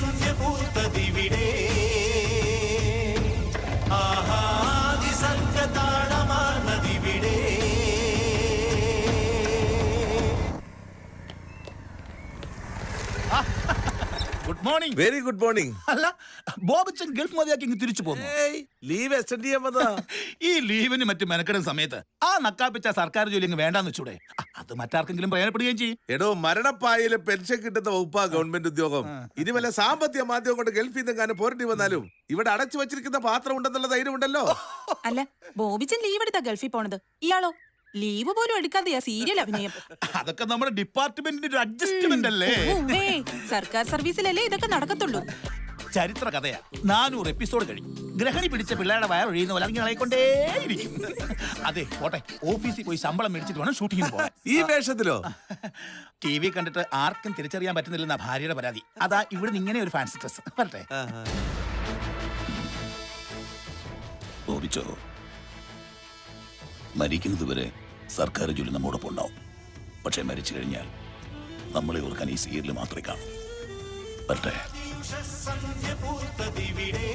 സന്ധ്യ പൂത്തതിവിടെ ആഹാദിസർഗ താളമാർന്നതിവിടെ. Good morning. Very good morning. അല്ല, ബോബച്ചൻ ഗൾഫ് മതിയാക്കി ഇങ്ങ് തിരിച്ചു പോന്നു. ലീവ് എക്സ്റ്റെൻഡ് ചെയ്യാൻ വന്നതാ. ഈ ലീവിന് മറ്റു മെനക്കെടുന്ന സമയത്ത് ആ നക്കാപ്പിച്ച സർക്കാർ ജോലി അങ്ങ് വേണ്ടാന്ന് വെച്ചൂടെ? അത് മറ്റാർക്കെങ്കിലും പ്രയോജനപ്പെടുകയും ചെയ്യും. എടോ, മരണപ്പായയില് പെൻഷൻ കിട്ടുന്ന വകുപ്പാ ഗവൺമെന്റ് ഉദ്യോഗം. ഇനി വല്ല സാമ്പത്തിക മാധ്യമം കൊണ്ട് ഗൾഫിൽ നിന്നെങ്ങാനും പോരേണ്ടി വന്നാലും ഇവിടെ അടച്ചു വെച്ചിരിക്കുന്ന പാത്രം ഉണ്ടെന്നുള്ള ധൈര്യം ഉണ്ടല്ലോ. അല്ല, ബോബിച്ചൻ ലീവ് എടുത്താ ഗൾഫിൽ പോണത്, ഇയാളോ ലീവ് പോലും എടുക്കാതെയാ സീരിയൽ അഭിനയം. അതൊക്കെ നമ്മുടെ ഡിപ്പാർട്ട്മെന്റിന്റെ ഒരു അഡ്ജസ്റ്റ്മെന്റ് അല്ലേ? സർക്കാർ സർവീസിലല്ലേ ഇതൊക്കെ നടക്കത്തുള്ളൂ. ചരിത്ര കഥയാ. 400 എപ്പിസോഡ് കഴിഞ്ഞു. ഗ്രഹണി പിടിച്ച പിള്ളേരുടെ വയറൊഴിയുന്ന പോലെ അങ്ങനെ കൊണ്ടേയിരിക്കും. അതെ, പോട്ടെ, ഓഫീസിൽ പോയി ശമ്പളം മേടിച്ചിട്ട് വേണം ഷൂട്ടിങ്ങിന് പോകാൻ. ഈ വേഷത്തിലോ? TV കണ്ടിട്ട് ആർക്കും തിരിച്ചറിയാൻ പറ്റുന്നില്ലെന്ന ഭാര്യയുടെ പരാതി. അതാ ഇവിടെ ഇങ്ങനെ ഒരു ഫാൻസി ഡ്രസ്. വരട്ടെ. ഓടിച്ചോ, മരിക്കുന്നത് വരെ സർക്കാർ ജോലി നമ്മോടൊപ്പം ഉണ്ടാവും. പക്ഷെ മരിച്ചു കഴിഞ്ഞാൽ നമ്മളെ ഓർക്കാൻ ഈ സീരിയൽ മാത്രമേ കാണൂ. വരട്ടെ. സന്ധ്യ പൂത്തതിവിടെ